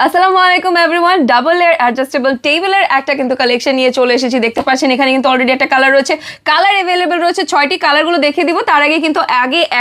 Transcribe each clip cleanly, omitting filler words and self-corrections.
আসসালামু আলাইকুম everyone, double layer adjustable টেবিলের একটা কিন্তু কালেকশন নিয়ে চলে এসেছি। দেখতে পাচ্ছেন এখানে কিন্তু অলরেডি একটা কালার রয়েছে, কালার অ্যাভেলেবেল রয়েছে 6টি। কালারগুলো দেখিয়ে দিব, তার আগে কিন্তু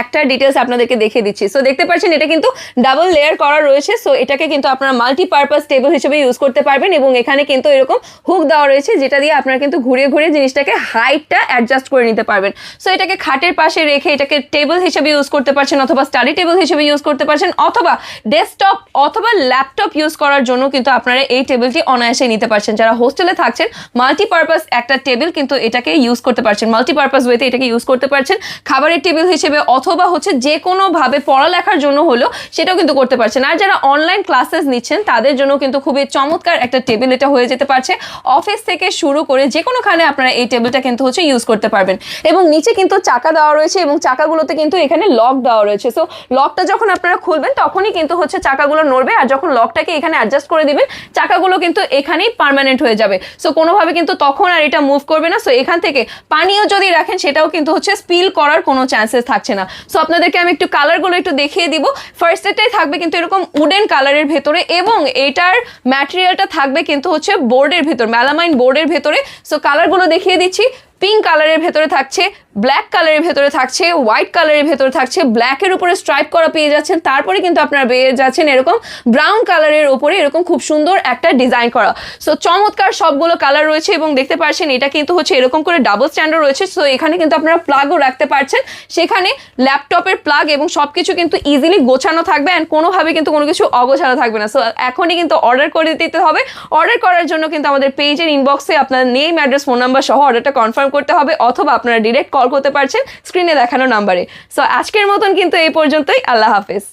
একটা ডিটেলস আপনাদেরকে দেখিয়ে দিচ্ছি। সো দেখতে পাচ্ছেন এটা কিন্তু ডাবল লেয়ার করা রয়েছে। সো এটাকে কিন্তু আপনারা মাল্টিপারপাস টেবিল হিসেবে ইউজ করতে পারবেন এবং এখানে কিন্তু এরকম হুক দেওয়া রয়েছে, যেটা দিয়ে আপনারা কিন্তু ঘুরিয়ে ঘুরিয়ে জিনিসটাকে হাইটটা অ্যাডজাস্ট করে নিতে পারবেন। সো এটাকে খাটের পাশে রেখে এটাকে টেবিল হিসেবে ইউজ করতে পারছেন, অথবা স্টাডি টেবিল হিসেবে ইউজ করতে পারছেন, অথবা ডেস্কটপ অথবা ল্যাপটপ ইউজ করার জন্য কিন্তু আপনারা এই টেবিলটি অনায়াসে নিতে পারছেন। যারা হোস্টেলে থাকছেন, মাল্টিপারপাস একটা টেবিল কিন্তু এটাকে ইউজ করতে পারছেন, মাল্টিপারপাস ওয়েতে এটাকে ইউজ করতে পারছেন খাবারের টেবিল হিসেবে, অথবা যে কোনোভাবে পড়ালেখার জন্য হলো সেটাও কিন্তু করতে পারছেন। আর যারা অনলাইন ক্লাসেস নিচ্ছেন তাদের জন্য কিন্তু খুবই চমৎকার একটা টেবিল এটা হয়ে যেতে পারছে। অফিস থেকে শুরু করে যে কোনোখানে আপনারা এই টেবিলটা কিন্তু ইউজ করতে পারবেন। এবং নিচে কিন্তু চাকা দেওয়া রয়েছে এবং চাকাগুলোতে কিন্তু এখানে লক দেওয়া রয়েছে। সো লকটা যখন আপনারা খুলবেন তখনই কিন্তু চাকাগুলো নড়বে, আর যখন লকটাকে এখানে অ্যাডজাস্ট করে দিবেন চাকাগুলো কিন্তু এখানেই পার্মানেন্ট হয়ে যাবে। সো কোনোভাবে কিন্তু তখন আর এটা মুভ করবে না। সো এখান থেকে পানিও যদি রাখেন সেটাও কিন্তু স্পিল করার কোনো চান্সেস থাকছে না। সো আপনাদেরকে আমি একটু কালারগুলো একটু দেখিয়ে দিব। ফার্স্ট এটাই থাকবে কিন্তু এরকম উডেন কালারের ভেতরে, এবং এটার ম্যাটেরিয়ালটা থাকবে কিন্তু বোর্ডের ভেতর, মেলামাইন বোর্ডের ভেতরে। সো কালারগুলো দেখিয়ে দিচ্ছি। পিঙ্ক কালারের ভেতরে থাকছে, ব্ল্যাক কালারের ভেতরে থাকছে, হোয়াইট কালারের ভেতরে থাকছে, ব্ল্যাকের উপরে স্ট্রাইপ করা পেয়ে যাচ্ছেন। তারপরে কিন্তু আপনারা পেয়ে যাচ্ছেন এরকম ব্রাউন কালারের উপরে এরকম খুব সুন্দর একটা ডিজাইন করা। সো চমৎকার সবগুলো কালার রয়েছে এবং দেখতে পাচ্ছেন এটা কিন্তু এরকম করে ডাবল স্ট্যান্ডও রয়েছে। সো এখানে কিন্তু আপনারা প্লাগও রাখতে পারছেন, সেখানে ল্যাপটপের প্লাগ এবং সবকিছু কিন্তু ইজিলি গোছানো থাকবে, অ্যান্ড কোনোভাবে কিন্তু কোনো কিছু অগোছানো থাকবে না। সো এখনই কিন্তু অর্ডার করে দিতে হবে। অর্ডার করার জন্য কিন্তু আমাদের পেজের ইনবক্সে আপনার নেম, অ্যাড্রেস, ফোন নাম্বার সহ অর্ডারটা কনফার্ম করতে হবে, অথবা আপনারা ডিরেক্ট কল করতে পারছেন স্ক্রিনে দেখানো নাম্বারে। সো আজকের মতন কিন্তু এই পর্যন্তই। আল্লাহ হাফেজ।